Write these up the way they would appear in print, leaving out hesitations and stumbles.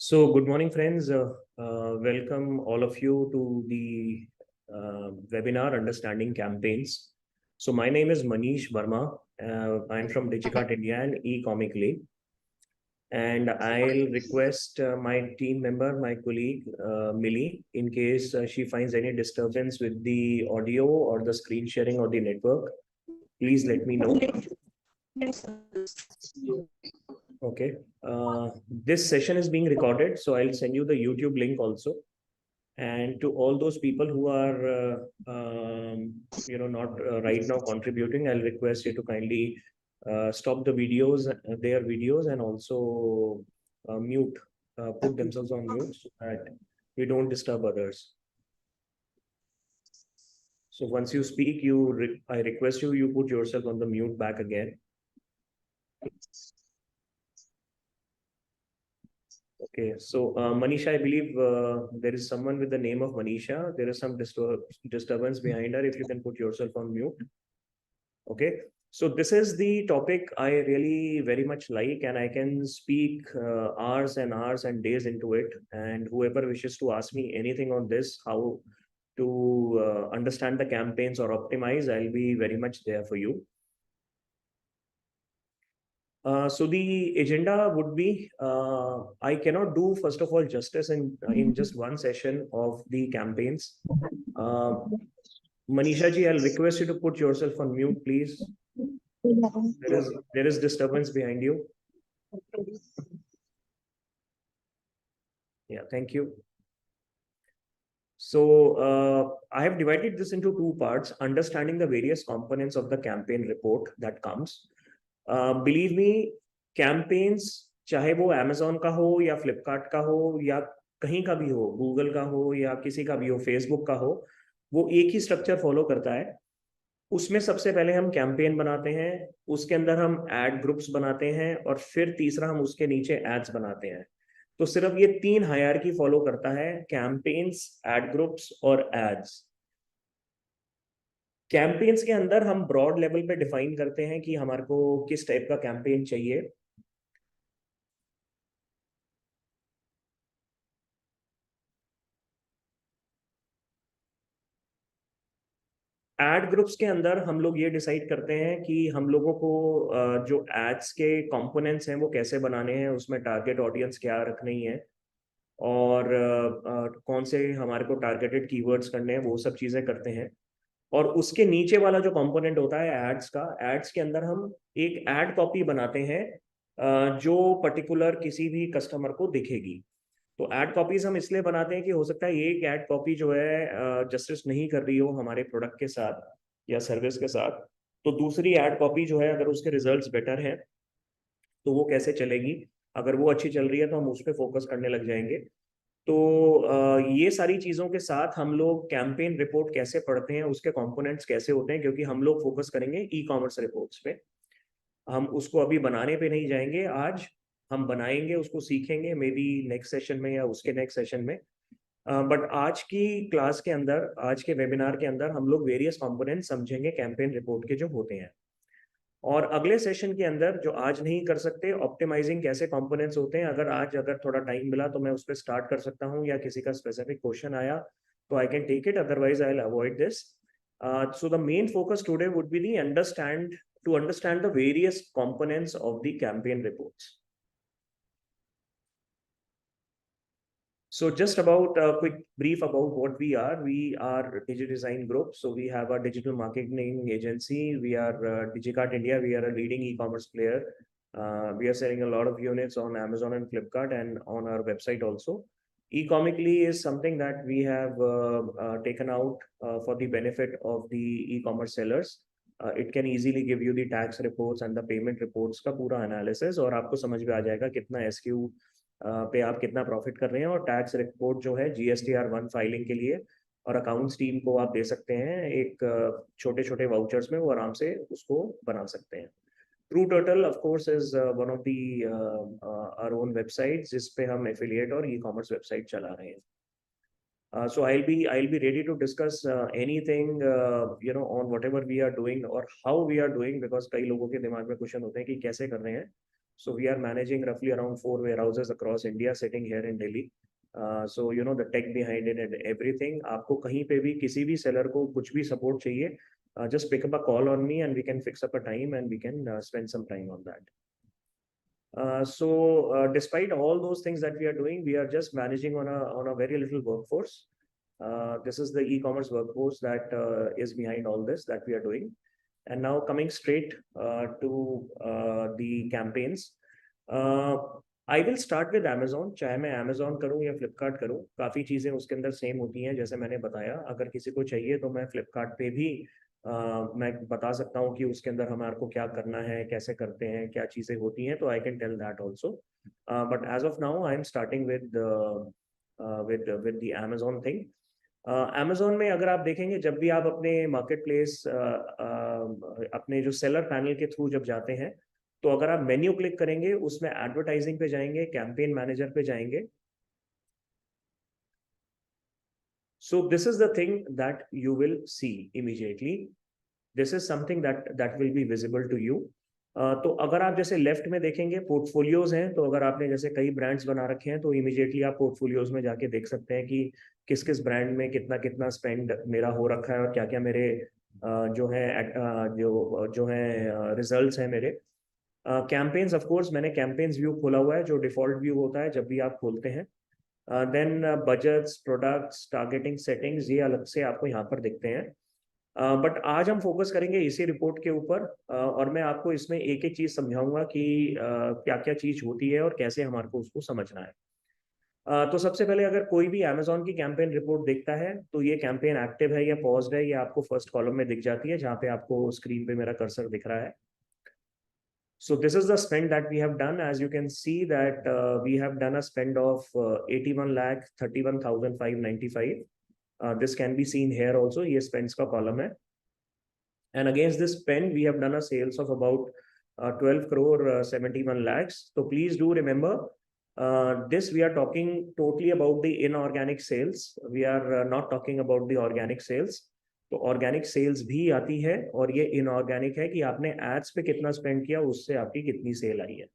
Good morning, friends. Welcome all of you to the webinar Understanding Campaigns. So, my name is Manish Verma. I'm from Digicart India and eComically. And I'll request my team member, my colleague, Millie, in case she finds any disturbance with the audio or the screen sharing or the network, please let me know. Okay. This session is being recorded, so I'll send you the YouTube link also. And to all those people who are, not right now contributing, I'll request you to kindly stop the videos, their videos, and also mute, put themselves on mute so that we don't disturb others. So once you speak, I request you put yourself on the mute back again. Okay, so Manisha, I believe there is someone with the name of Manisha. There is some disturbance behind her. If you can put yourself on mute. Okay, so this is the topic I really very much like, and I can speak hours and hours and days into it. And whoever wishes to ask me anything on this, how to understand the campaigns or optimize, I'll be very much there for you. So the agenda would be, I cannot do, first of all, justice in just one session of the campaigns. Manisha ji, I'll request you to put yourself on mute, please. There is disturbance behind you. Yeah, thank you. So I have divided this into two parts, understanding the various components of the campaign report that comes. Believe me, campaigns चाहे वो Amazon का हो या Flipkart का हो या कहीं का भी हो, Google का हो या किसी का भी हो, Facebook का हो, वो एक ही स्ट्रक्चर फॉलो करता है। उसमें सबसे पहले हम कैंपेन बनाते हैं, उसके अंदर हम एड ग्रुप्स बनाते हैं और फिर तीसरा हम उसके नीचे एड्स बनाते हैं। तो सिर्फ ये तीन हायरार्की फॉलो करता है, कैंपेन्स, एड ग्रुप्स और एड्स। कैंपेन्स के अंदर हम ब्रॉड लेवल पे डिफाइन करते हैं कि हमारे को किस टाइप का कैंपेन चाहिए। एड ग्रुप्स के अंदर हम लोग ये डिसाइड करते हैं कि हम लोगों को जो एड्स के कंपोनेंट्स हैं वो कैसे बनाने हैं, उसमें टारगेट ऑडियंस क्या रखनी है और कौन से हमारे को टारगेटेड कीवर्ड्स करने हैं, वो सब चीज़ें करते हैं। और उसके नीचे वाला जो कंपोनेंट होता है एड्स का, एड्स के अंदर हम एक एड कॉपी बनाते हैं जो पर्टिकुलर किसी भी कस्टमर को दिखेगी। तो एड कॉपीज हम इसलिए बनाते हैं कि हो सकता है एक एड कॉपी जो है जस्टिस नहीं कर रही हो हमारे प्रोडक्ट के साथ या सर्विस के साथ, तो दूसरी एड कॉपी जो है अगर उसके रिजल्ट्स बेटर हैं तो वो कैसे चलेगी। अगर वो अच्छी चल रही है तो हम उस पर फोकस करने लग जाएंगे। तो ये सारी चीज़ों के साथ हम लोग कैंपेन रिपोर्ट कैसे पढ़ते हैं, उसके कंपोनेंट्स कैसे होते हैं, क्योंकि हम लोग फोकस करेंगे ई कॉमर्स रिपोर्ट्स पे। हम उसको अभी बनाने पे नहीं जाएंगे आज, हम बनाएंगे, उसको सीखेंगे मे बी नेक्स्ट सेशन में या उसके नेक्स्ट सेशन में। बट आज की क्लास के अंदर, आज के वेबिनार के अंदर हम लोग वेरियस कंपोनेंट समझेंगे कैंपेन रिपोर्ट के जो होते हैं। और अगले सेशन के अंदर जो आज नहीं कर सकते, ऑप्टिमाइजिंग कैसे कंपोनेंट्स होते हैं, अगर थोड़ा टाइम मिला तो मैं उस पर स्टार्ट कर सकता हूँ, या किसी का स्पेसिफिक क्वेश्चन आया तो I can take it, otherwise I will avoid this. So the main focus today would be the understand the various components of the campaign reports. So just about a quick brief about what we are. We are DigiDesign Group. So we have a digital marketing agency. We are Digicart India. We are a leading e-commerce player. We are selling a lot of units on Amazon and Flipkart and on our website also. Ecomically is something that we have taken out for the benefit of the e-commerce sellers. It can easily give you the tax reports and the payment reports का पूरा analysis, और आपको समझ में आ जाएगा कितना SKU पे आप कितना प्रॉफिट कर रहे हैं। और टैक्स रिपोर्ट जो है GSTR1 फाइलिंग के लिए और अकाउंट्स टीम को आप दे सकते हैं एक छोटे छोटे वाउचर्स में, वो आराम से उसको बना सकते हैं। True Turtle of course is one of the our own website, जिस पे हम एफिलिएट और ई कॉमर्स वेबसाइट चला रहे हैं। So I'll be ready to discuss anything on whatever we are doing or how we are doing, because कई लोगों के दिमाग में क्वेश्चन होते हैं कि कैसे कर रहे हैं। So we are managing roughly around 4 warehouses across India, sitting here in Delhi. So you know the tech behind it and everything. आपको कहीं पे भी किसी भी seller को कुछ भी support चाहिए, just pick up a call on me and we can fix up a time and we can spend some time on that. Despite all those things that we are doing, we are just managing on a very little workforce. This is the e-commerce workforce that is behind all this that we are doing. And now coming straight to the campaigns. I will start with Amazon. चाहे मैं Amazon करूँ या Flipkart करूँ, काफ़ी चीज़ें उसके अंदर same होती हैं जैसे मैंने बताया. अगर किसी को चाहिए तो मैं Flipkart पे भी मैं बता सकता हूँ कि उसके अंदर हमारे को क्या करना है, कैसे करते हैं, क्या चीज़ें होती हैं, तो I can tell that also. But as of now I am starting with the Amazon thing. Amazon में अगर आप देखेंगे, जब भी आप अपने मार्केट प्लेस अपने जो सेलर पैनल के थ्रू जब जाते हैं, तो अगर आप मेन्यू क्लिक करेंगे, उसमें एडवर्टाइजिंग पे जाएंगे, कैंपेन मैनेजर पे जाएंगे. So this is the thing that you will see immediately. This is something that will be visible to you. तो अगर आप जैसे लेफ्ट में देखेंगे पोर्टफोलियोज हैं, तो अगर आपने जैसे कई ब्रांड्स बना रखे हैं तो इमीडिएटली आप पोर्टफोलियोज में जाके देख सकते हैं कि किस किस ब्रांड में कितना कितना स्पेंड मेरा हो रखा है और क्या क्या मेरे जो है रिजल्ट्स हैं मेरे. कैंपेन्स, ऑफ कोर्स मैंने कैंपेन्स व्यू खोला हुआ है जो डिफॉल्ट व्यू होता है जब भी आप खोलते हैं. Then budgets, products, targeting, settings, ये अलग से आपको यहाँ पर दिखते हैं. बट आज हम फोकस करेंगे इसी रिपोर्ट के ऊपर, और मैं आपको इसमें एक एक चीज समझाऊंगा कि क्या क्या चीज होती है और कैसे हमारे को उसको समझना है. तो सबसे पहले अगर कोई भी Amazon की कैंपेन रिपोर्ट देखता है तो ये कैंपेन एक्टिव है या पॉज्ड है, ये आपको फर्स्ट कॉलम में दिख जाती है जहाँ पे आपको स्क्रीन पे मेरा कर्सर दिख रहा है. So this is the spend that we have done. As you can see that we have done a spend of 81 lakh 31,595. This can be seen here also. ये spends का column है. And against this spend, we have done a sales of about 12 crore 71 lakhs. So please do remember, this we are talking totally about the inorganic sales. We are not talking about the organic sales. तो organic sales भी आती है और ये inorganic है कि आपने ads पे कितना स्पेंड किया, उससे आपकी कितनी सेल आई है.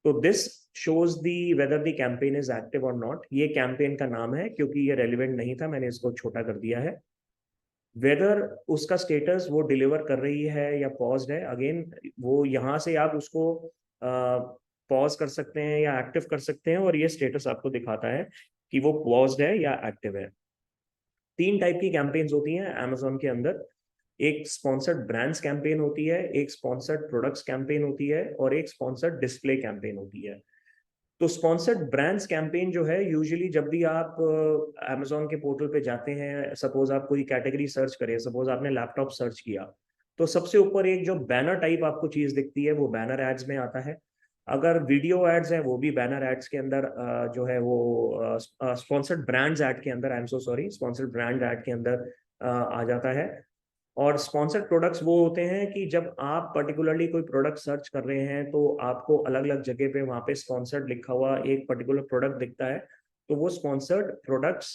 तो this shows the whether the campaign is active और नॉट. ये कैंपेन का नाम है क्योंकि ये रेलिवेंट नहीं था, मैंने इसको छोटा कर दिया है. वेदर उसका स्टेटस वो डिलीवर कर रही है या पॉज्ड है, अगेन वो यहाँ से आप उसको पॉज कर सकते हैं या एक्टिव कर सकते हैं और ये स्टेटस आपको दिखाता है कि वो पॉज्ड है या एक्टिव है. 3 टाइप की कैंपेन्स होती हैं Amazon के अंदर. एक स्पॉन्सर्ड ब्रांड्स कैंपेन होती है, एक स्पॉन्सर्ड प्रोडक्ट्स कैंपेन होती है और एक स्पॉन्सर्ड डिस्प्ले कैंपेन होती है. तो स्पॉन्सर्ड ब्रांड्स कैंपेन जो है, यूजुअली जब भी आप Amazon के पोर्टल पे जाते हैं, सपोज आप कोई कैटेगरी सर्च करें, सपोज आपने लैपटॉप सर्च किया, तो सबसे ऊपर एक जो बैनर टाइप आपको चीज दिखती है वो बैनर एड्स में आता है. अगर वीडियो एड्स हैं वो भी बैनर एड्स के अंदर जो है वो स्पॉन्सर्ड ब्रांड्स एड के अंदर, I am so sorry, sponsored brand ad के अंदर आ जाता है. और स्पॉन्सर्ड प्रोडक्ट्स वो होते हैं कि जब आप पर्टिकुलरली कोई प्रोडक्ट सर्च कर रहे हैं तो आपको अलग अलग जगह पे वहाँ पे स्पॉन्सर्ड लिखा हुआ एक पर्टिकुलर प्रोडक्ट दिखता है, तो वो sponsored products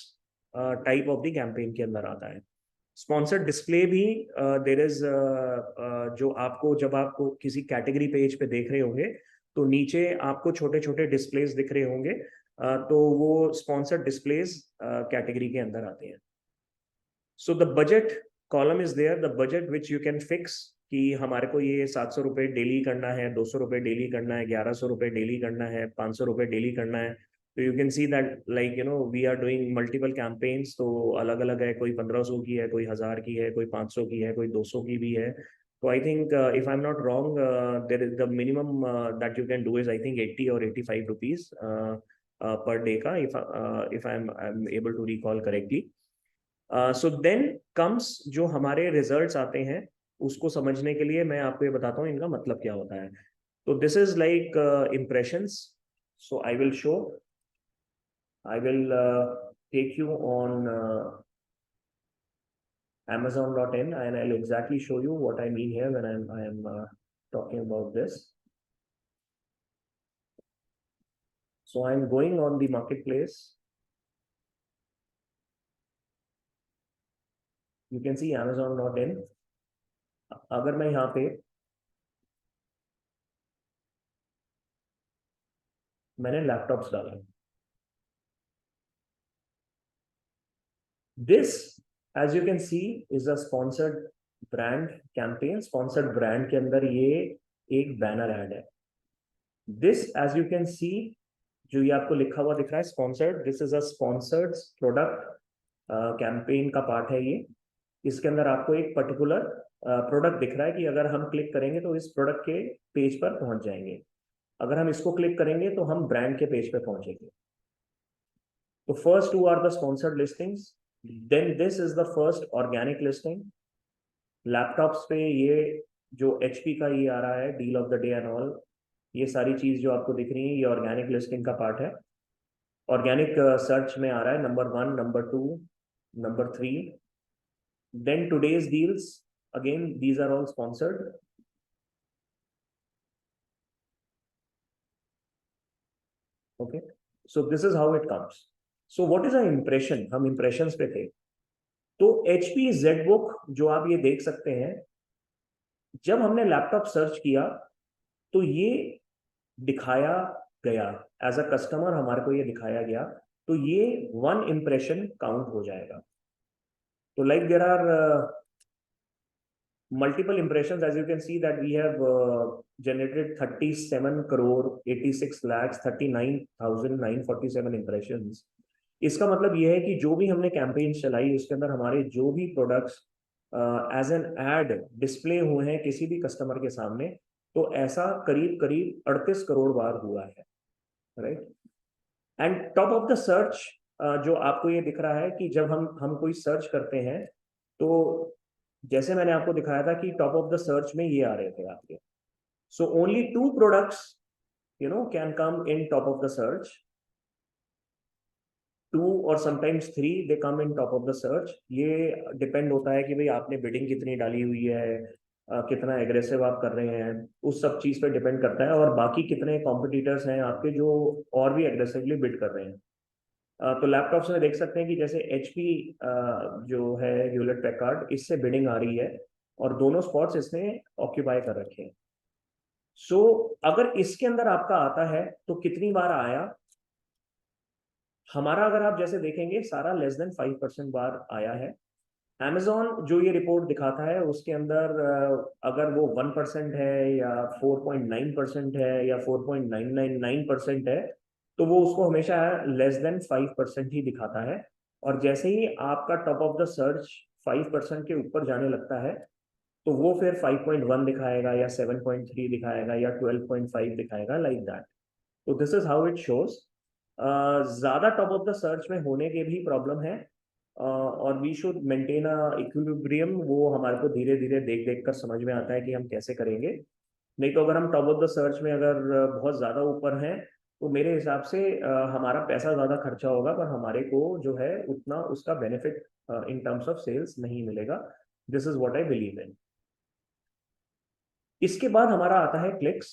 type of the campaign के अंदर आता है. स्पॉन्सर्ड डिस्प्ले भी देर इज जो आपको जब आपको किसी कैटेगरी पेज पे देख रहे होंगे तो नीचे आपको छोटे छोटे डिस्प्लेस दिख रहे होंगे, तो वो स्पॉन्सर्ड डिस्प्लेस कैटेगरी के अंदर आते हैं. So the budget column is there, the budget which you can fix कि हमारे को ये 700 रुपये डेली करना है, 200 रुपये डेली करना है, 1100 रुपये डेली करना है, 500 रुपये डेली करना है. तो you can see that like you know we are doing multiple campaigns. तो अलग अलग है, कोई 1500 की है, कोई 1000 की है, कोई 500 की है, कोई 200 की भी है. तो I think if I am not wrong, there is the minimum that you can do is I think 80 और 85 रुपीज पर डे का, if I am able to recall correctly. So then comes जो हमारे results आते हैं, उसको समझने के लिए मैं आपको ये बताता हूँ इनका मतलब क्या होता है. तो this is like impressions. So I will show, I will take you on Amazon.in and I'll exactly show you what I mean here when I am talking about this. So I'm going on the marketplace. You can see Amazon.in. अगर मैं यहाँ पे मैंने laptops डाला। This as you can see is a sponsored brand campaign. Sponsored brand के अंदर ये एक बैनर ऐड है। This as you can see, जो ये आपको लिखा हुआ दिख रहा है sponsored, this is a sponsored product campaign का पार्ट है ये। इसके अंदर आपको एक पर्टिकुलर प्रोडक्ट दिख रहा है कि अगर हम क्लिक करेंगे तो इस प्रोडक्ट के पेज पर पहुंच जाएंगे, अगर हम इसको क्लिक करेंगे तो हम ब्रांड के पेज पे पहुंचेंगे। तो first two are the sponsored listings, then this is the first organic listing. Laptops पे ये जो HP का ये आ रहा है deal of the day and all, ये सारी चीज जो आपको दिख रही है ये ऑर्गेनिक लिस्टिंग का पार्ट है। ऑर्गेनिक सर्च में आ रहा है number 1, number 2, number 3। Then today's deals, again these are all sponsored. Okay, so this is how it comes. So what is a impression, हम इंप्रेशंस पे थे। तो HP ZBook जो आप ये देख सकते हैं, जब हमने लैपटॉप सर्च किया तो ये दिखाया गया एज अ कस्टमर, हमारे को ये दिखाया गया, तो ये 1 इंप्रेशन काउंट हो जाएगा। तो like there are multiple impressions, as you can see that we have generated 37 crore 86 lakhs 39,947 impressions। इसका मतलब ये है कि जो भी हमने कैंपेन चलाई उसके अंदर हमारे जो भी products as an ad display हुए हैं किसी भी कस्टमर के सामने, तो ऐसा करीब करीब 38 करोड़ बार हुआ है, right. And top of the search जो आपको ये दिख रहा है कि जब हम कोई सर्च करते हैं तो जैसे मैंने आपको दिखाया था कि टॉप ऑफ द सर्च में ये आ रहे थे आपके। So only 2 products can come in top of the search, 2 और sometimes 3 they come in top of the search. ये डिपेंड होता है कि भाई आपने बिडिंग कितनी डाली हुई है, कितना एग्रेसिव आप कर रहे हैं, उस सब चीज पे डिपेंड करता है, और बाकी कितने कॉम्पिटिटर्स हैं आपके जो और भी एग्रेसिवली बिड कर रहे हैं। तो लैपटॉप्स में देख सकते हैं कि जैसे HP जो है ह्यूलेट पैकार्ड, इससे बिडिंग आ रही है और दोनों स्पॉट्स इसने ऑक्यूपाई कर रखे हैं। सो अगर इसके अंदर आपका आता है तो कितनी बार आया हमारा, अगर आप जैसे देखेंगे सारा लेस देन 5% बार आया है। Amazon जो ये रिपोर्ट दिखाता है उसके अंदर अगर वो 1% है या 4.9% है या 4.999% है, तो वो उसको हमेशा लेस देन 5% ही दिखाता है। और जैसे ही आपका टॉप ऑफ द सर्च 5% के ऊपर जाने लगता है तो वो फिर 5.1 दिखाएगा या 7.3 दिखाएगा या 12.5 दिखाएगा, लाइक दैट। तो this is how it shows. ज्यादा टॉप ऑफ द सर्च में होने के भी प्रॉब्लम है, और we should maintain a equilibrium. वो हमारे को धीरे धीरे देख देख कर समझ में आता है कि हम कैसे करेंगे। नहीं तो अगर हम टॉप ऑफ द सर्च में अगर बहुत ज्यादा ऊपर हैं तो मेरे हिसाब से हमारा पैसा ज्यादा खर्चा होगा पर हमारे को जो है उतना उसका benefit in terms of sales नहीं मिलेगा। This is what I believe in. इसके बाद हमारा आता है क्लिक्स।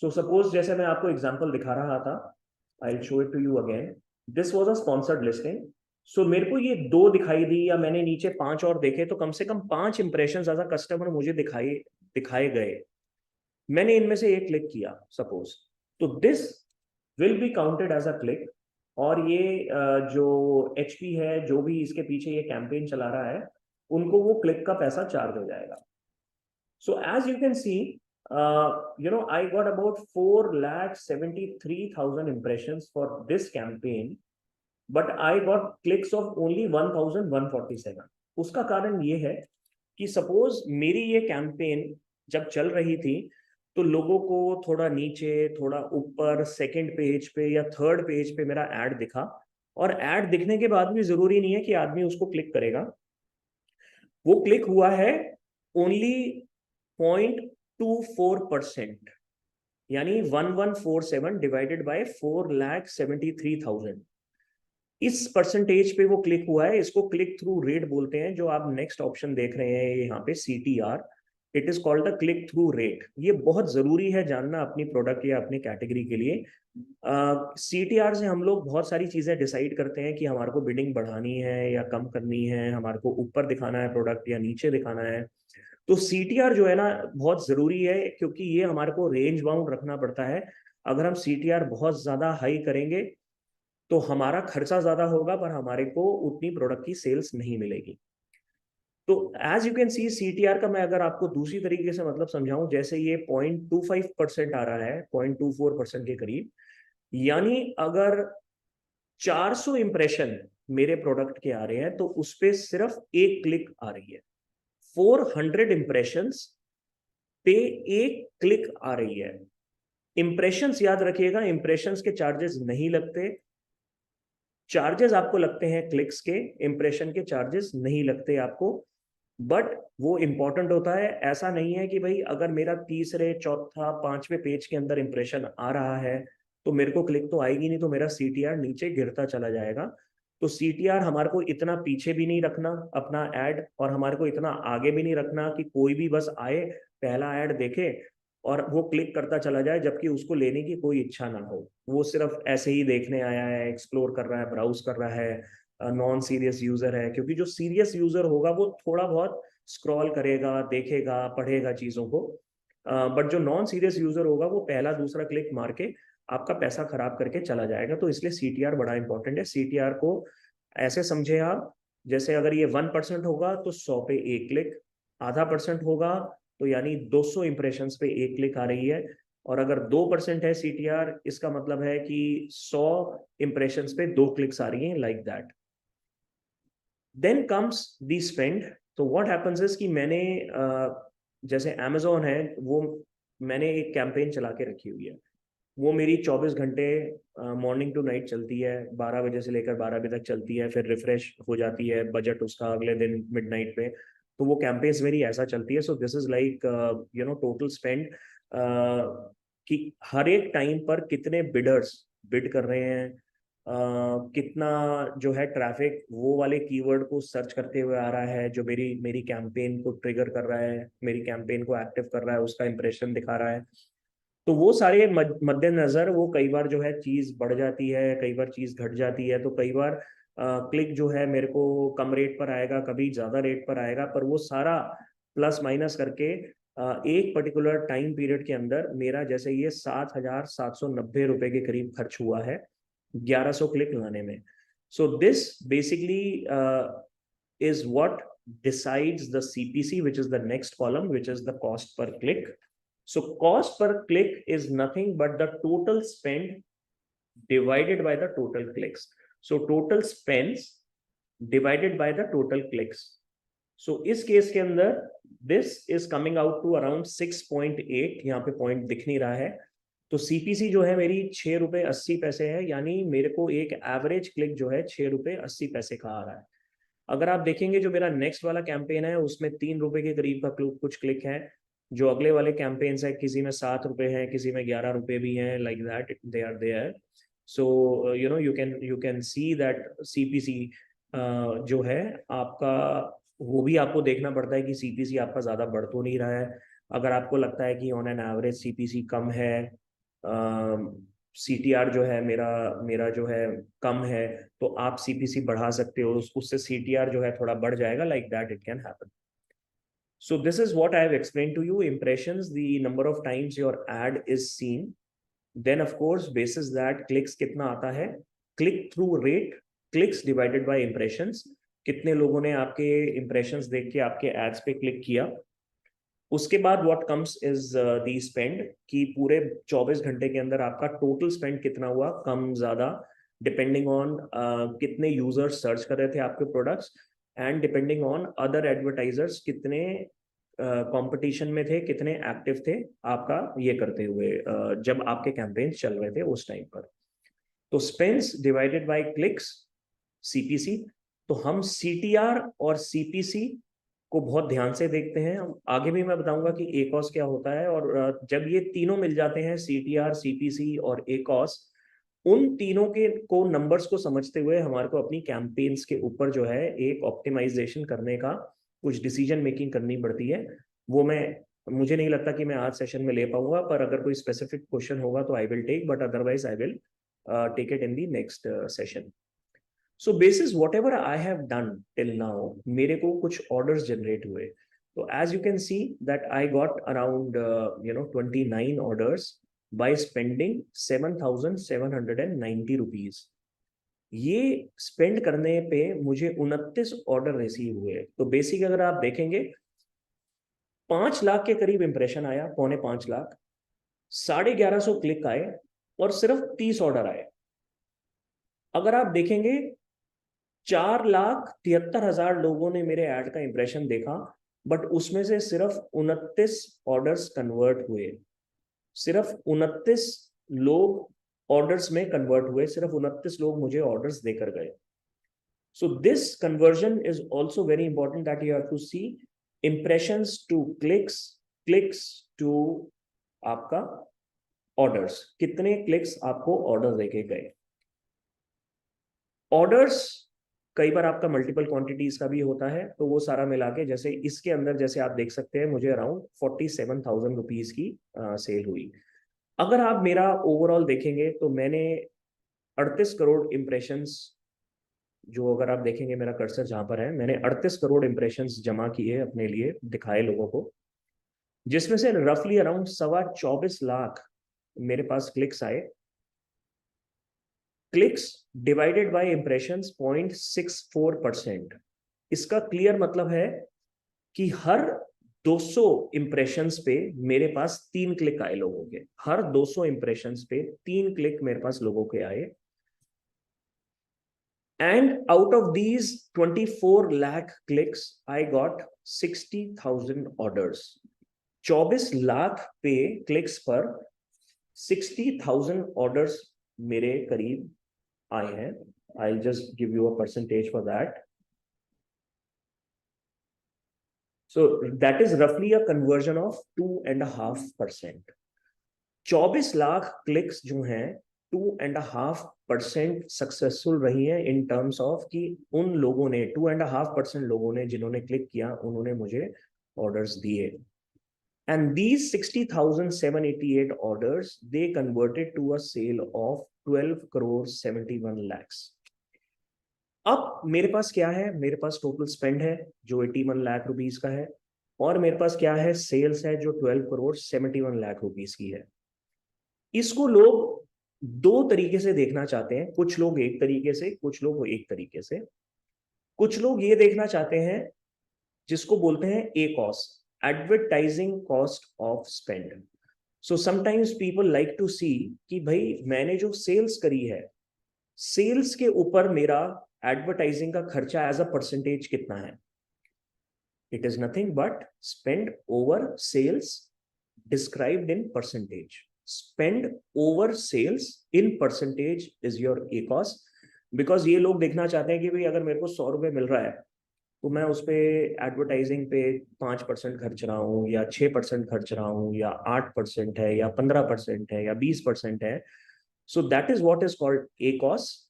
सो सपोज जैसे मैं आपको एग्जांपल दिखा रहा था, I will show it to you again. This was a sponsored listing. So मेरे को ये 2 दिखाई दी या मैंने नीचे 5 और देखे, तो कम से कम 5 इंप्रेशन एज अ कस्टमर मुझे दिखाई दिखाए गए। मैंने इनमें से एक क्लिक किया सपोज, तो this will be counted as a click. और ये जो HP है जो भी इसके पीछे ये कैंपेन चला रहा है उनको वो क्लिक का पैसा चार्ज हो जाएगा। So as you can see, I got about 4,73,000 impressions for this campaign, but I got clicks of only 1,147। उसका कारण ये है कि सपोज मेरी ये कैंपेन जब चल रही थी तो लोगों को थोड़ा नीचे थोड़ा ऊपर सेकंड पेज पे या थर्ड पेज पे मेरा ऐड दिखा, और ऐड दिखने के बाद भी जरूरी नहीं है कि आदमी उसको क्लिक करेगा। वो क्लिक हुआ है ओनली 0.24%, यानी 1147 डिवाइडेड बाय 4,73,000। इस परसेंटेज पे वो क्लिक हुआ है। इसको क्लिक थ्रू रेट बोलते हैं। जो आप नेक्स्ट ऑप्शन देख रहे हैं यहाँ पे CTR, it is called the click through rate. ये बहुत जरूरी है जानना अपनी प्रोडक्ट या अपनी कैटेगरी के लिए। CTR से हम लोग बहुत सारी चीजें डिसाइड करते हैं कि हमारे को बिडिंग बढ़ानी है या कम करनी है, हमारे को ऊपर दिखाना है प्रोडक्ट या नीचे दिखाना है। तो सीटीआर जो है ना बहुत जरूरी है, क्योंकि ये हमारे को रेंज बाउंड रखना पड़ता है। अगर हम सीटीआर बहुत ज्यादा हाई करेंगे तो हमारा खर्चा ज्यादा होगा, पर हमारे को उतनी प्रोडक्ट की सेल्स नहीं मिलेगी। तो as you can see CTR का मैं अगर आपको दूसरी तरीके से मतलब समझाऊं, जैसे ये 0.25% आ रहा है, 0.24% के करीब, यानी अगर 400 इंप्रेशन मेरे प्रोडक्ट के आ रहे हैं तो उस पे सिर्फ एक क्लिक आ रही है। 400 इंप्रेशंस पे एक क्लिक आ रही है। इंप्रेशंस याद रखिएगा, इंप्रेशंस के चार्जेस नहीं लगते, चार्जेस आपको लगते हैं क्लिक्स के, इंप्रेशन के चार्जेस नहीं लगते आपको। बट वो इंपॉर्टेंट होता है। ऐसा नहीं है कि भाई अगर मेरा तीसरे चौथा पांचवें पेज के अंदर इंप्रेशन आ रहा है तो मेरे को क्लिक तो आएगी नहीं, तो मेरा सीटीआर नीचे गिरता चला जाएगा। तो सीटीआर हमारे को इतना पीछे भी नहीं रखना अपना ऐड, और हमारे को इतना आगे भी नहीं रखना कि कोई भी बस आए, पहला ऐड देखे और वो क्लिक करता चला जाए, जबकि उसको लेने की कोई इच्छा ना हो। वो सिर्फ ऐसे ही देखने आया है, एक्सप्लोर कर रहा है, ब्राउज कर रहा है, नॉन सीरियस यूजर है। क्योंकि जो सीरियस यूजर होगा वो थोड़ा बहुत स्क्रॉल करेगा, देखेगा, पढ़ेगा चीजों को। बट जो नॉन सीरियस यूजर होगा वो पहला दूसरा क्लिक मार के आपका पैसा खराब करके चला जाएगा। तो इसलिए सीटीआर बड़ा इंपॉर्टेंट है। सीटीआर को ऐसे समझे आप, जैसे अगर ये 1% होगा तो 100 पे एक क्लिक, आधा परसेंट होगा तो यानी 200 इंप्रेशंस पे एक क्लिक आ रही है, और अगर 2% है सीटीआर, इसका मतलब है कि 100 इंप्रेशंस पे दो क्लिक्स आ रही हैं, like that. Then comes the spend. तो व्हाट हैपेंस इज कि मैंने जैसे अमेजोन है, वो मैंने एक कैंपेन चला के रखी हुई है। वो मेरी 24 घंटे मॉर्निंग टू नाइट चलती है, 12 बजे से लेकर 12 बजे तक चलती है, फिर रिफ्रेश हो जाती है बजट उसका अगले दिन मिडनाइट पे। तो वो कैंपेन्स मेरी ऐसा चलती है। सो this is like total spend, कि हर एक टाइम पर कितने बिडर्स बिड कर रहे हैं, कितना जो है ट्रैफिक वो वाले कीवर्ड को सर्च करते हुए आ रहा है, जो मेरी मेरी कैंपेन को ट्रिगर कर रहा है, मेरी कैंपेन को एक्टिव कर रहा है, उसका इंप्रेशन दिखा रहा है। तो वो सारे मद्देनजर वो कई बार जो है चीज बढ़ जाती है, कई बार चीज घट जाती है। तो कई बार क्लिक जो है मेरे को कम रेट पर आएगा, कभी ज्यादा रेट पर आएगा, पर वो सारा प्लस माइनस करके एक पर्टिकुलर टाइम पीरियड के अंदर मेरा जैसे ये 7,790 रुपए के करीब खर्च हुआ है 1100 क्लिक लाने में। So this basically is what decides the CPC, which is the next column, which is the cost per click. So cost per click is nothing but the total spend divided by the total clicks. So total spends divided by the total clicks. So इस case के अंदर this is coming out to around 6.8, यहाँ पे point दिख नहीं रहा है। तो सीपीसी जो है मेरी 6 रुपए 80 पैसे है, यानी मेरे को एक एवरेज क्लिक जो है 6 रुपए 80 पैसे का आ रहा है। अगर आप देखेंगे जो मेरा नेक्स्ट वाला कैंपेन है उसमें 3 रुपए के करीब का कुछ क्लिक है। जो अगले वाले कैंपेन है किसी में 7 रुपए हैं, किसी में 11 रुपए भी हैं, like that they are there. So you can see that CPC जो है आपका, वो भी आपको देखना पड़ता है कि सीपीसी आपका ज्यादा बढ़ तो नहीं रहा है। अगर आपको लगता है कि ऑन एन एवरेज सीपीसी कम है, सीटीआर जो है मेरा मेरा जो है कम है, तो आप सीपीसी बढ़ा सकते हो, उससे सीटीआर जो है थोड़ा बढ़ जाएगा, like that it can happen. So this is what I have explained to you: impressions, the number of times your ad is seen, then of course basis that clicks कितना आता है, click through rate, clicks divided by impressions, कितने लोगों ने आपके impressions देख के आपके ads पे click किया। उसके बाद what comes is the spend, कि पूरे 24 घंटे के अंदर आपका टोटल स्पेंड कितना हुआ, कम ज्यादा, डिपेंडिंग ऑन कितने यूजर्स सर्च कर रहे थे आपके products, and depending on other advertisers कितने कंपटीशन में थे, कितने एक्टिव थे आपका ये करते हुए, जब आपके कैंपेन चल रहे थे उस टाइम पर। तो spends divided by clicks, CPC. तो हम सीटीआर और सीपीसी को बहुत ध्यान से देखते हैं। आगे भी मैं बताऊंगा कि एकॉस क्या होता है, और जब ये तीनों मिल जाते हैं, सीटीआर, सीपीसी और एकॉस, उन तीनों के को नंबर्स को समझते हुए हमारे को अपनी कैंपेन्स के ऊपर जो है एक ऑप्टिमाइजेशन करने का, कुछ डिसीजन मेकिंग करनी पड़ती है। वो मैं मुझे नहीं लगता कि मैं आज सेशन में ले पाऊंगा, पर अगर कोई स्पेसिफिक क्वेश्चन होगा तो I will take, but otherwise I will take it in the next session. So basis whatever I have done till now, मेरे को कुछ ऑर्डर्स जनरेट हुए। So as you can see that I got around 29 orders by spending 7,790 rupees. ये spend करने पे मुझे 29 order receive हुए। तो बेसिक अगर आप देखेंगे 5 लाख के करीब इंप्रेशन आया, 4.25 लाख, 1150 क्लिक आए और सिर्फ 30 ऑर्डर आए। अगर आप देखेंगे 4,73,000 लोगों ने मेरे ऐड का इंप्रेशन देखा, बट उसमें से सिर्फ 29 ऑर्डर्स कन्वर्ट हुए। सिर्फ 29 लोग ऑर्डर्स में कन्वर्ट हुए, सिर्फ 29 लोग मुझे ऑर्डर्स देकर गए। So this conversion is also very important that you have to see impressions to clicks, clicks to आपका ऑर्डर्स, कितने क्लिक्स आपको ऑर्डर देके गए। ऑर्डर्स कई बार आपका मल्टीपल क्वांटिटीज का भी होता है, तो वो सारा मिला के जैसे इसके अंदर जैसे आप देख सकते हैं मुझे अराउंड 47,000 रुपीज की सेल हुई। अगर आप मेरा ओवरऑल देखेंगे तो मैंने 38 करोड़ इंप्रेशंस, जो अगर आप देखेंगे मेरा कर्सर जहां पर है, मैंने 38 करोड़ इंप्रेशंस जमा किए अपने लिए, दिखाए लोगों को, जिसमें से रफली अराउंड 24.25 लाख मेरे पास क्लिक्स आए। Clicks divided by impressions 0.64%। इसका क्लियर मतलब है कि हर 200 इंप्रेशंस पे मेरे पास 3 क्लिक आए लोगों के, हर 200 इंप्रेशंस पे 3 क्लिक मेरे पास लोगों के आए। And out of these 24 lakh clicks I got 60,000 orders. 24 lakh पे क्लिक्स पर 60,000 ऑर्डर्स मेरे करीब आए हैं। I'll just give you a percentage for that. So that is roughly a conversion of 2.5%. 24 lakh clicks जो हैं 2.5% सक्सेसफुल रही है इन टर्म्स ऑफ कि उन लोगों ने 2.5% लोगों ने जिन्होंने क्लिक किया उन्होंने मुझे ऑर्डर्स दिए। And these 60,788 orders, they converted to a sale of 12 crore 71 lakhs. अब मेरे पास क्या है, मेरे पास टोटल स्पेंड है जो 81 लाख रुपीस का है, और मेरे पास क्या है, सेल्स है जो 12 करोड़ 71 लाख रुपीस की है। इसको लोग दो तरीके से देखना चाहते हैं, कुछ लोग एक तरीके से, कुछ लोग एक तरीके से। कुछ लोग ये देखना चाहते हैं जिसको बोलते हैं A cost, advertising cost of spend. So sometimes people like to see कि भाई मैंने जो सेल्स करी है, सेल्स के ऊपर मेरा एडवर्टाइजिंग का खर्चा एज अ परसेंटेज कितना है। It is nothing but spend over sales described in percentage. Spend over sales in percentage is your A cost. Because ये लोग देखना चाहते हैं कि भाई अगर मेरे को 100 रुपए मिल रहा है तो मैं उस पर एडवर्टाइजिंग पे 5% खर्च रहा हूँ या 6% खर्च रहा हूँ या 8% है या 15% है या 20% है। So that is what is called A cost.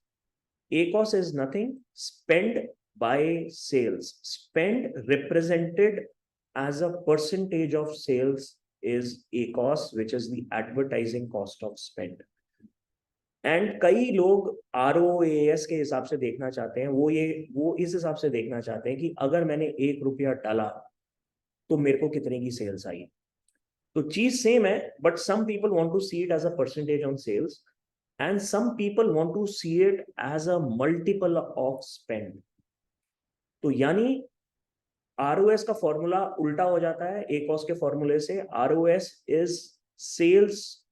A cost is nothing spend by sales. Spend represented as a percentage of sales is a cost which is the advertising cost of spend. And कई लोग ROAS के हिसाब से देखना चाहते हैं, वो इस हिसाब से देखना चाहते हैं कि अगर मैंने 1 रुपया डाला तो मेरे को कितने की सेल्स आई। तो चीज सेम है, but some people want to see it as a percentage on sales and some people want to see it as a multiple of spend. तो यानी ROS का फॉर्मूला उल्टा हो जाता है ए कॉस्ट के फॉर्मूले से। ROS is sales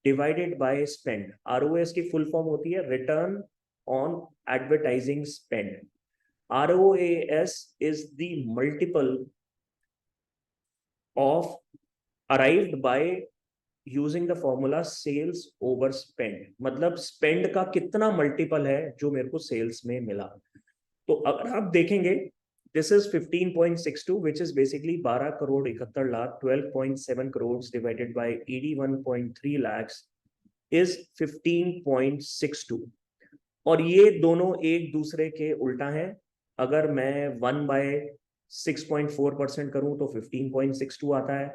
divided by spend. ROS की फुल फॉर्म होती है return on advertising spend. ROAS is the multiple of arrived by using the formula sales over spend. मतलब स्पेंड का कितना मल्टीपल है जो मेरे को सेल्स में मिला। तो अगर आप देखेंगे this is 15.62 which is basically 12 crore 71 lakh. 12.7 crores divided by 81.3 lakhs is 15.62। और ये दोनों एक दूसरे के उल्टा हैं। अगर मैं 1/6.4% करूं तो 15.62 आता है।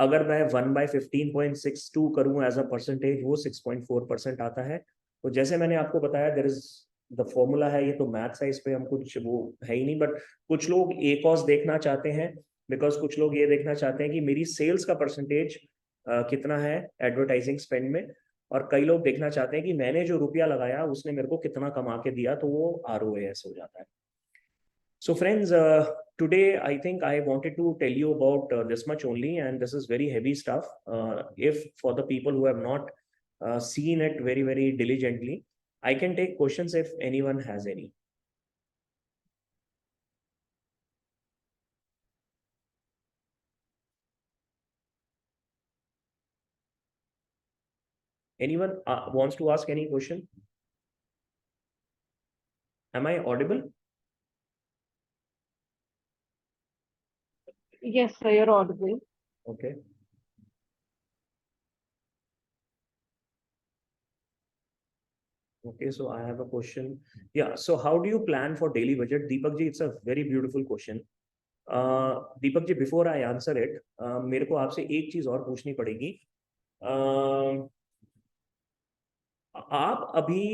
अगर मैं 1/15.62 करूं एज अ परसेंटेज वो 6.4% आता है। तो जैसे मैंने आपको बताया देयर इज द फॉर्मूला है, ये तो मैथ्स है, इस पे हम कुछ वो है ही नहीं। बट कुछ लोग ए कॉस्ट देखना चाहते हैं, बिकॉज कुछ लोग ये देखना चाहते हैं कि मेरी सेल्स का परसेंटेज कितना है एडवर्टाइजिंग स्पेंड में, और कई लोग देखना चाहते हैं कि मैंने जो रुपया लगाया उसने मेरे को कितना कमा के दिया, तो वो ROAS हो जाता है. So friends, today I think I wanted to tell you about this much only, and this is very heavy stuff. If for the people who have not seen it very diligently, I can take questions if anyone has any. Anyone wants to ask any question? Am I audible? Yes, sir, you're audible. Okay. Okay, so I have a question. Yeah, so how do you plan for daily budget? Deepak ji, it's a very beautiful question. Deepak ji, before I answer it, मेरे को आपसे एक चीज और पूछनी पड़ेगी. आप अभी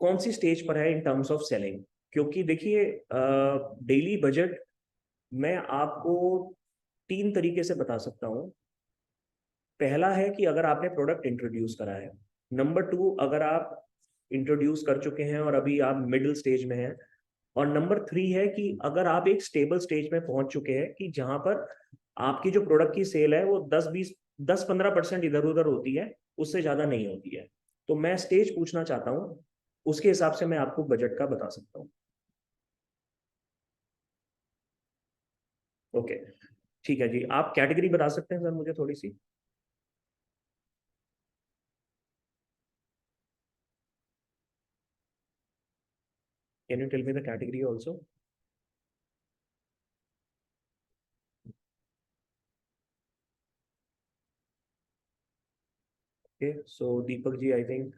कौन सी स्टेज पर है इन टर्म्स ऑफ सेलिंग? क्योंकि देखिए, डेली बजट मैं आपको 3 तरीके से बता सकता हूँ. पहला है कि अगर आपने प्रोडक्ट इंट्रोड्यूस करा है. नंबर 2, अगर आप इंट्रोड्यूस कर चुके हैं और अभी आप मिडिल स्टेज में हैं. और नंबर 3 है कि अगर आप एक स्टेबल स्टेज में पहुंच चुके हैं कि जहां पर आपकी जो प्रोडक्ट की सेल है वो 10-15% इधर उधर होती है, उससे ज्यादा नहीं होती है. तो मैं स्टेज पूछना चाहता हूँ, उसके हिसाब से मैं आपको बजट का बता सकता हूँ. ओके, ठीक है जी. आप कैटेगरी बता सकते हैं सर मुझे थोड़ी सी? Can you tell me the category also? Okay, so Deepak ji, I think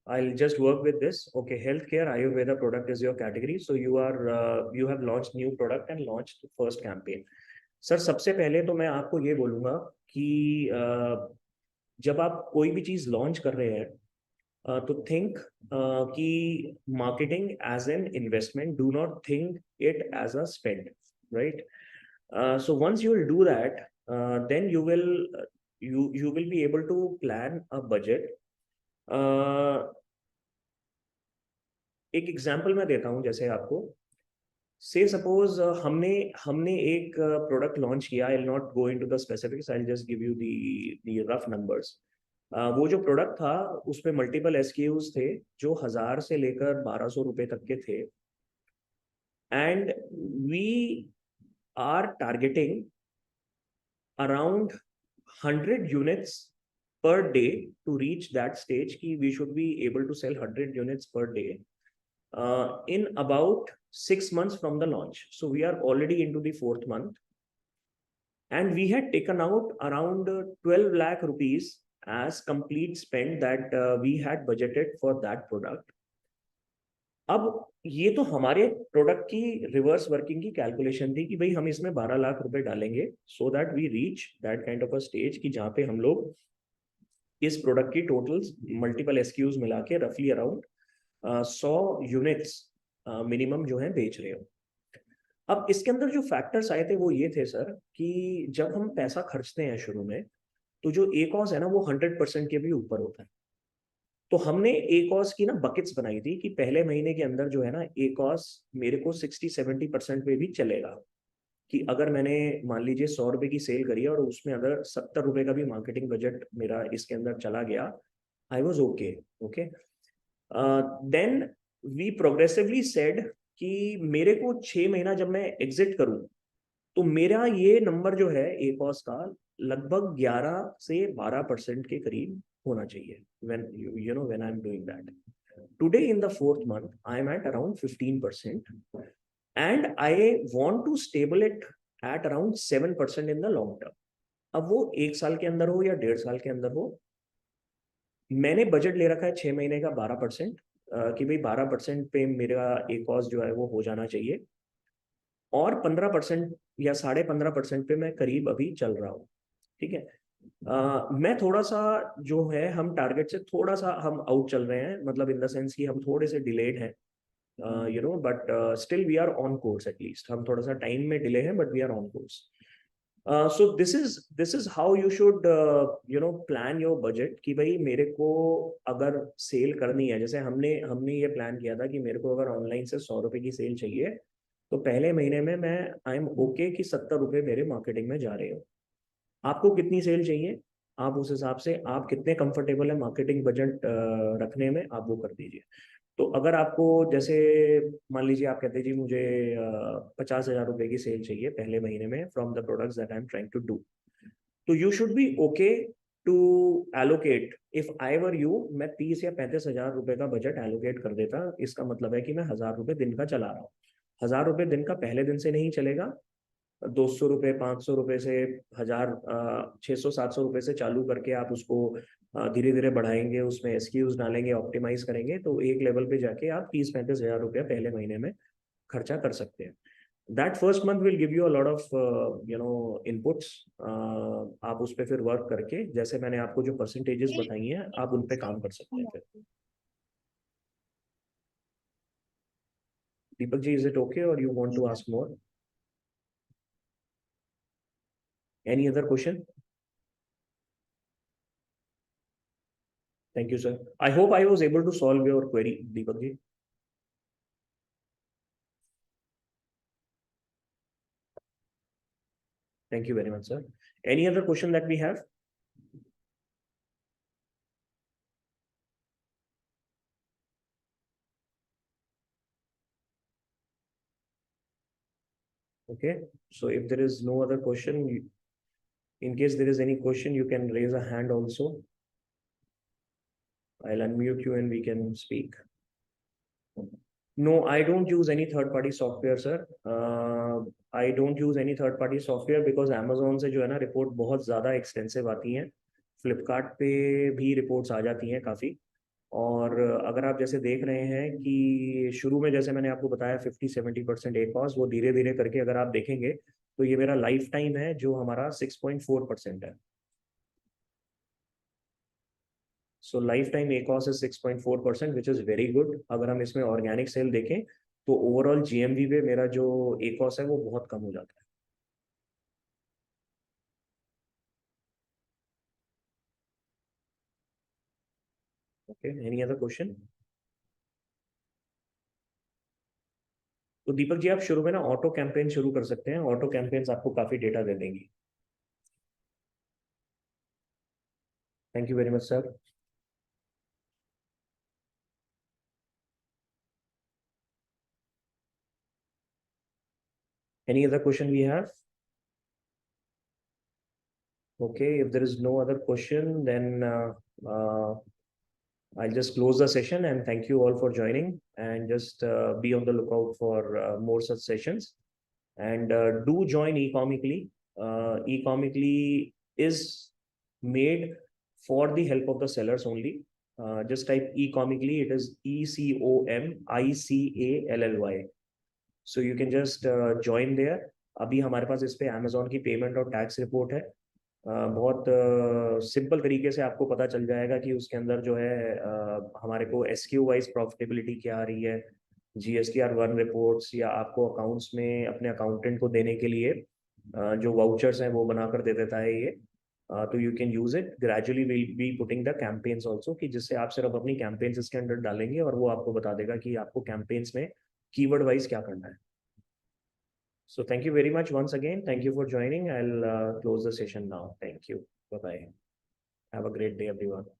I'll just work with this. Okay, healthcare Ayurveda product is your category. So you have launched new product and launched the first campaign. Sir, सबसे पहले तो मैं आपको ये बोलूँगा कि जब आप कोई भी चीज़ लॉन्च कर रहे हैं, तो थिंक कि marketing as an investment, do not think it as a spend, right? So once you will do that, then you will be able to plan a budget. एक एग्जांपल मैं देता हूँ जैसे आपको. से सपोज हमने हमने एक प्रोडक्ट लॉन्च किया. I will not go into the specifics, I will just give you the rough numbers. वो जो प्रोडक्ट था उसमें मल्टीपल SKUs थे जो 1000 से लेकर 1200 रुपए तक के थे. And we are targeting around 100 units per day to reach that stage ki we should be able to sell 100 units per day in about 6 months from the launch. So we are already into the 4th month, and we had taken out around 12 lakh rupees as complete spend that we had budgeted for that product. अब ये तो हमारे product की reverse working की calculation थी कि भाई हम इसमें 12 लाख रुपए डालेंगे so that we reach that kind of a stage कि जहाँ पे हम लोग इस प्रोडक्ट की टोटल्स मल्टीपल SKUs मिला के रफली अराउंड 100 यूनिट्स मिनिमम जो है बेच रहे हो. अब इसके अंदर जो फैक्टर्स आए थे वो ये थे सर कि जब हम पैसा खर्चते हैं शुरू में, तो जो ACOS है ना वो 100% के भी ऊपर होता है. तो हमने ACOS की ना बकेट्स बनाई थी कि पहले महीने के अंदर जो है ना ACOS मेरे को 60-70% पे भी चलेगा. कि अगर मैंने मान लीजिए 100 रुपए की सेल करी है और उसमें अगर 70 रुपए का भी मार्केटिंग बजट मेरा इसके अंदर चला गया, I was okay. Okay, then we progressively said कि मेरे को 6 महीना जब मैं एग्जिट करूं तो मेरा ये नंबर जो है ACOS का लगभग 11 से 12% के करीब होना चाहिए. when when I'm doing that. Today in the 4th month I'm at around 15%, and I want to stable it at around 7% in the long term. अब वो 1 साल के अंदर हो या 1.5 साल के अंदर हो, मैंने बजट ले रखा है 6 महीने का 12%, कि भाई 12% पे मेरा ACOS जो है वो हो जाना चाहिए, और 15% या 15.5% पे मैं करीब अभी चल रहा हूँ. ठीक है. मैं थोड़ा सा जो है हम टारगेट से थोड़ा सा हम आउट चल रहे हैं, मतलब इन द सेंस कि हम थोड़े से डिलेड हैं. But still we are on course, at least हम थोड़ा सा टाइम में डिले हैं, but we are on course. So this is how you should plan your budget, कि भाई मेरे को अगर सेल करनी है, जैसे हमने हमने ये प्लान किया था कि मेरे को अगर ऑनलाइन से 100 रुपए की सेल चाहिए, तो पहले महीने में मैं आई एम ओके कि 70 रुपए मेरे मार्केटिंग में जा रहे हो. आपको कितनी सेल चाहिए, आप उस हिसाब से आप कितने कंफर्टेबल है मार्केटिंग बजट रखने में, आप वो कर दीजिए. तो अगर आपको जैसे मान लीजिए आप कहते हैं जी मुझे 50,000 रुपए की सेल चाहिए पहले महीने में from the products that I am trying to do, तो you should be okay to allocate. If I were you, मैं 30 या 35 हजार रुपए का बजट एलोकेट कर देता. इसका मतलब है कि मैं 1,000 रुपए दिन का चला रहा हूँ. 1,000 रुपए दिन का पहले दिन से नहीं चलेगा. 200 रुपये, 500 रुपये से 1,000, 600, 700 रुपये से चालू करके आप उसको धीरे धीरे बढ़ाएंगे, उसमें एसक्यूज डालेंगे, ऑप्टिमाइज करेंगे, तो एक लेवल पे जाके आप 30-35 हजार रुपया पहले महीने में खर्चा कर सकते हैं. That first month will give you a lot of inputs. आप उस पर फिर वर्क करके, जैसे मैंने आपको जो परसेंटेजेस बताई हैं, आप उन पे काम कर सकते हैं फिर. Deepak ji, is it okay or you want to ask more? Any other question? Thank you, sir. I hope I was able to solve your query, Deepak ji. Thank you very much, sir. Any other question that we have? Okay. So if there is no other question, in case there is any question, you can raise a hand also. I'll unmute you and we can speak. No, I don't use any third-party software, sir. I don't use any third-party software because Amazon से जो है ना report बहुत ज़्यादा extensive आती हैं. फ्लिपकार्ट पे भी रिपोर्ट्स आ जाती हैं काफ़ी. और अगर आप जैसे देख रहे हैं कि शुरू में जैसे मैंने आपको बताया 50-70% ए कॉस्ट, वो धीरे धीरे करके अगर आप देखेंगे तो ये मेरा लाइफ टाइम है जो हमारा 6.4% है. So life time A cost is 6.4%, which is very good. अगर हम इसमें ऑर्गेनिक सेल देखें तो ओवरऑल जीएमवी पे मेरा जो ए कॉस्ट है वो बहुत कम हो जाता है. Okay, any other question? तो दीपक जी, आप शुरू में ना ऑटो कैंपेन शुरू कर सकते हैं. ऑटो कैंपेन्स आपको काफी डेटा दे देंगी. Thank you very much, sir. Any other question we have? Okay, if there is no other question, then I'll just close the session and thank you all for joining, and just be on the lookout for more such sessions. And do join Ecomically. Ecomically is made for the help of the sellers only. Just type Ecomically, it is ECOMICALLY. So you can just join there. अभी हमारे पास इस पे Amazon की payment और tax report है. बहुत simple तरीके से आपको पता चल जाएगा कि उसके अंदर जो है हमारे को एसक्यू वाइज प्रॉफिटेबिलिटी क्या आ रही है, GSTR1 रिपोर्ट्स, या आपको अकाउंट्स में अपने अकाउंटेंट को देने के लिए जो वाउचर्स हैं वो बनाकर दे देता है ये. तो you can use it. Gradually will be putting the campaigns also, कि जिससे आप सिर्फ अपनी कैंपेन्स इसके अंदर डालेंगे और वो आपको बता देगा कि आपको कैंपेन्स में कीवर्ड वाइज क्या करना है. So thank you very much once again. Thank you for joining. I'll close the session now. Thank you. Bye bye. Have a great day, everyone.